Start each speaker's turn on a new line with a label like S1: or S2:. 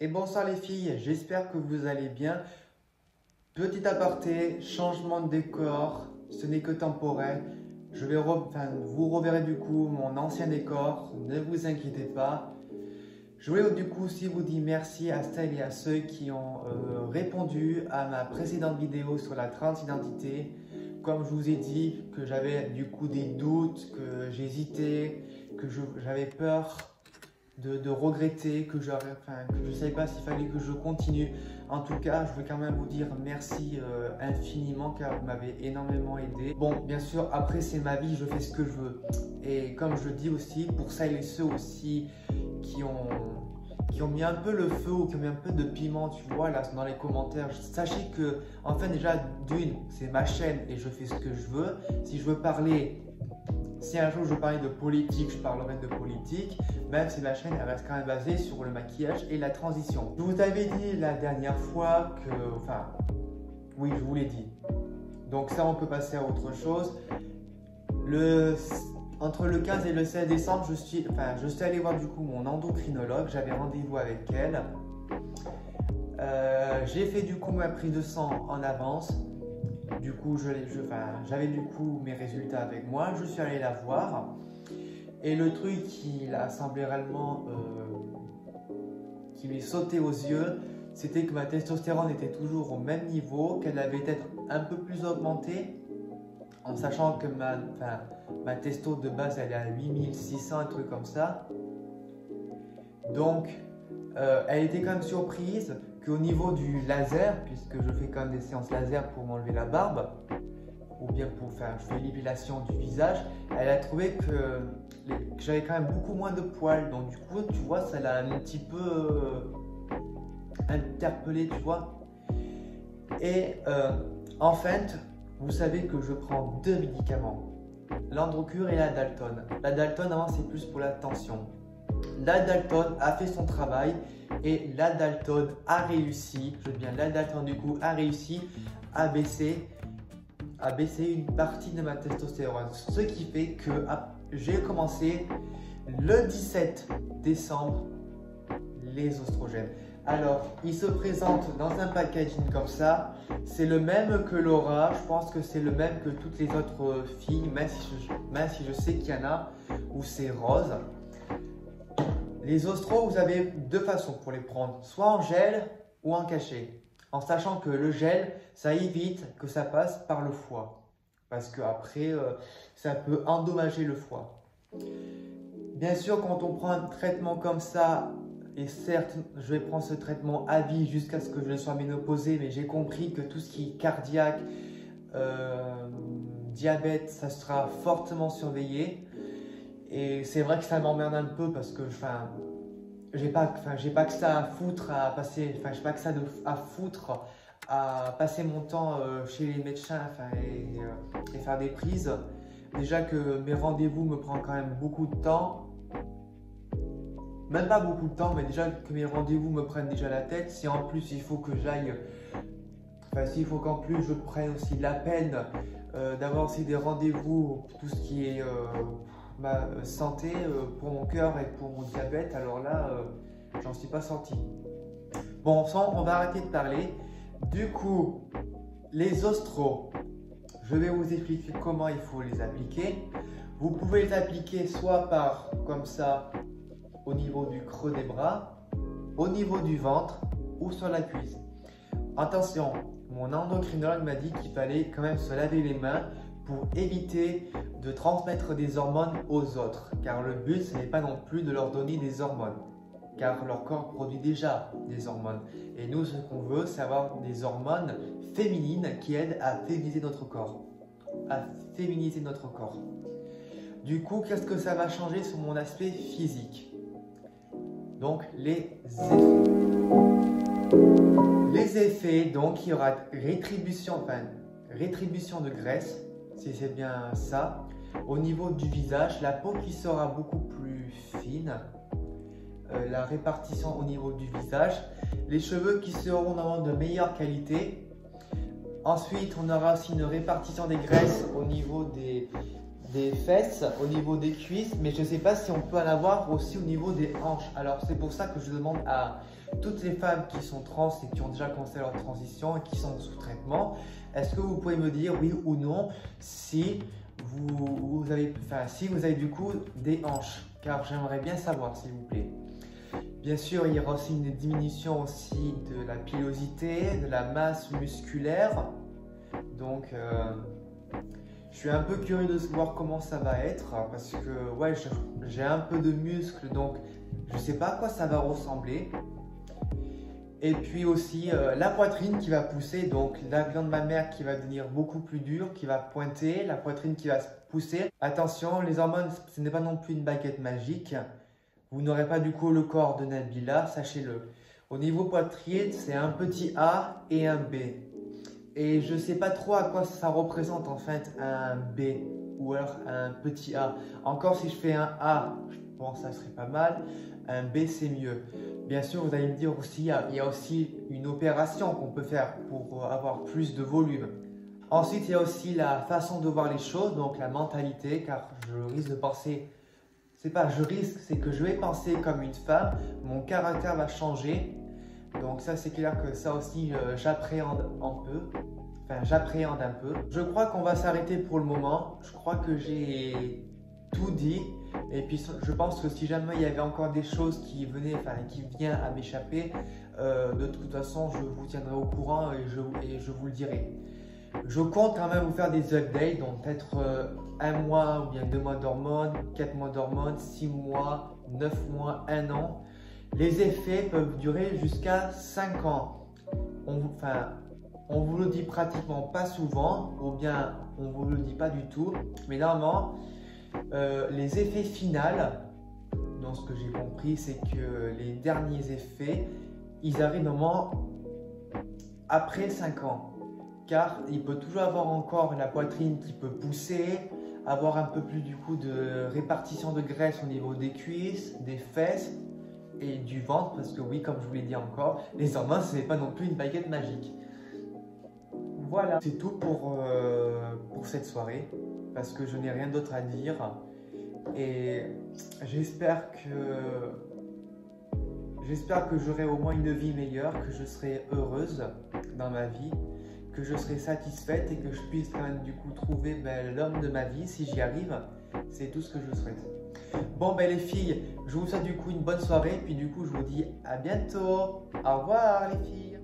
S1: Et bonsoir les filles, j'espère que vous allez bien. Petit aparté, changement de décor, ce n'est que temporaire. Vous reverrez du coup mon ancien décor, ne vous inquiétez pas. Je voulais du coup aussi vous dire merci à celles et à ceux qui ont répondu à ma précédente vidéo sur la transidentité. Comme je vous ai dit que j'avais du coup des doutes, que j'hésitais, que j'avais peur de regretter, que je ne savais pas s'il fallait que je continue. En tout cas, je veux quand même vous dire merci infiniment car vous m'avez énormément aidé. Bon, bien sûr, après c'est ma vie, je fais ce que je veux. Et comme je le dis aussi, pour celles et ceux aussi qui ont mis un peu le feu ou qui ont mis un peu de piment, tu vois, là dans les commentaires, sachez que, enfin déjà, d'une, c'est ma chaîne et je fais ce que je veux. Si je veux parler, si un jour je veux parler de politique, je parlerai de politique, même si ma chaîne elle reste quand même basée sur le maquillage et la transition. Je vous avais dit la dernière fois que, oui, je vous l'ai dit. Donc ça, on peut passer à autre chose. Entre le 15 et le 16 décembre, je suis allé voir du coup mon endocrinologue, j'avais rendez-vous avec elle. J'ai fait du coup ma prise de sang en avance. Du coup, j'avais du coup mes résultats avec moi, je suis allé la voir. Et le truc qui l'a semblé réellement, qui lui sautait aux yeux, c'était que ma testostérone était toujours au même niveau, qu'elle avait peut-être un peu plus augmenté, en sachant que ma testo de base elle est à 8600, un truc comme ça. Donc, elle était quand même surprise qu'au niveau du laser, puisque je fais quand même des séances laser pour m'enlever la barbe, ou bien je fais l'épilation du visage, elle a trouvé que j'avais quand même beaucoup moins de poils. Donc du coup, tu vois, ça l'a un petit peu interpellé, tu vois. Et en fait, vous savez que je prends deux médicaments, l'Androcur et la Dalton. La Dalton, avant, c'est plus pour la tension. La Dalton a fait son travail et la Dalton a réussi, la Dalton du coup a réussi à baisser une partie de ma testostérone. Ce qui fait que j'ai commencé le 17 décembre les oestrogènes. Alors, il se présente dans un packaging comme ça. C'est le même que Laura. Je pense que c'est le même que toutes les autres filles, même si je sais qu'il y en a où c'est rose. Les ostros, vous avez deux façons pour les prendre, soit en gel ou en cachet. En sachant que le gel, ça évite que ça passe par le foie. Parce qu'après, ça peut endommager le foie. Bien sûr, quand on prend un traitement comme ça, et certes, je vais prendre ce traitement à vie jusqu'à ce que je sois ménopausée, mais j'ai compris que tout ce qui est cardiaque, diabète, ça sera fortement surveillé. Et c'est vrai que ça m'emmerde un peu parce que j'ai pas que ça à foutre à passer, j'ai pas que ça à foutre à passer mon temps chez les médecins et faire des prises. Déjà que mes rendez-vous me prennent quand même beaucoup de temps. Même pas beaucoup de temps, mais déjà que mes rendez-vous me prennent déjà la tête. Si en plus il faut que j'aille, s'il faut qu'en plus je prenne aussi la peine d'avoir aussi des rendez-vous, tout ce qui est ma santé pour mon cœur et pour mon diabète, alors là, j'en suis pas sorti. Bon sang, on va arrêter de parler. Du coup, les ostros, je vais vous expliquer comment il faut les appliquer. Vous pouvez les appliquer soit comme ça, au niveau du creux des bras, au niveau du ventre ou sur la cuisse. Attention, mon endocrinologue m'a dit qu'il fallait quand même se laver les mains pour éviter de transmettre des hormones aux autres. Car le but, ce n'est pas non plus de leur donner des hormones. Car leur corps produit déjà des hormones. Et nous, ce qu'on veut, c'est avoir des hormones féminines qui aident à féminiser notre corps. Du coup, qu'est-ce que ça va changer sur mon aspect physique? Donc, les effets. Les effets, donc, il y aura rétribution de graisse, si c'est bien ça. Au niveau du visage, la peau qui sera beaucoup plus fine. La répartition au niveau du visage. Les cheveux qui seront normalement de meilleure qualité. Ensuite, on aura aussi une répartition des graisses au niveau des fesses, au niveau des cuisses. Mais je ne sais pas si on peut en avoir aussi au niveau des hanches. Alors, c'est pour ça que je demande à toutes les femmes qui sont trans et qui ont déjà commencé leur transition et qui sont sous traitement, est-ce que vous pouvez me dire oui ou non si vous avez du coup des hanches? Car j'aimerais bien savoir, s'il vous plaît. Bien sûr, il y aura aussi une diminution aussi de la pilosité, de la masse musculaire. Donc, je suis un peu curieux de savoir comment ça va être parce que ouais, j'ai un peu de muscle, donc je ne sais pas à quoi ça va ressembler. Et puis aussi la poitrine qui va pousser, donc la glande mammaire qui va devenir beaucoup plus dure, qui va pointer, la poitrine qui va se pousser. Attention, les hormones, ce n'est pas non plus une baguette magique. Vous n'aurez pas du coup le corps de Nabila, sachez-le. Au niveau poitrine, c'est un petit A et un B. Et je ne sais pas trop à quoi ça représente en fait un B ou alors un petit A. Encore si je fais un A, je pense que ça serait pas mal. Un B, c'est mieux. Bien sûr, vous allez me dire aussi, il y a aussi une opération qu'on peut faire pour avoir plus de volume. Ensuite, il y a aussi la façon de voir les choses, donc la mentalité, car je risque de penser, c'est pas je risque, c'est que je vais penser comme une femme, mon caractère va changer. Donc ça, c'est clair que ça aussi, j'appréhende un peu. Je crois qu'on va s'arrêter pour le moment. Je crois que j'ai tout dit. Et puis, je pense que si jamais il y avait encore des choses qui viennent à m'échapper, de toute façon, je vous tiendrai au courant et je vous le dirai. Je compte quand même vous faire des updates, donc peut-être 1 mois ou bien 2 mois d'hormones, 4 mois d'hormones, 6 mois, 9 mois, 1 an. Les effets peuvent durer jusqu'à 5 ans. On vous le dit pratiquement pas souvent, ou bien on vous le dit pas du tout, mais normalement, les effets finaux, dans ce que j'ai compris, c'est que les derniers effets, ils arrivent normalement après 5 ans. Car il peut toujours avoir encore la poitrine qui peut pousser, avoir un peu plus du coup de répartition de graisse au niveau des cuisses, des fesses et du ventre, parce que oui, comme je vous l'ai dit encore, les hormones, ce n'est pas non plus une baguette magique. Voilà, c'est tout pour cette soirée, parce que je n'ai rien d'autre à dire. Et j'espère que j'aurai au moins une vie meilleure, que je serai heureuse dans ma vie, que je serai satisfaite et que je puisse quand même du coup trouver l'homme de ma vie si j'y arrive. C'est tout ce que je souhaite. Bon les filles, je vous souhaite du coup une bonne soirée, puis du coup je vous dis à bientôt. Au revoir les filles.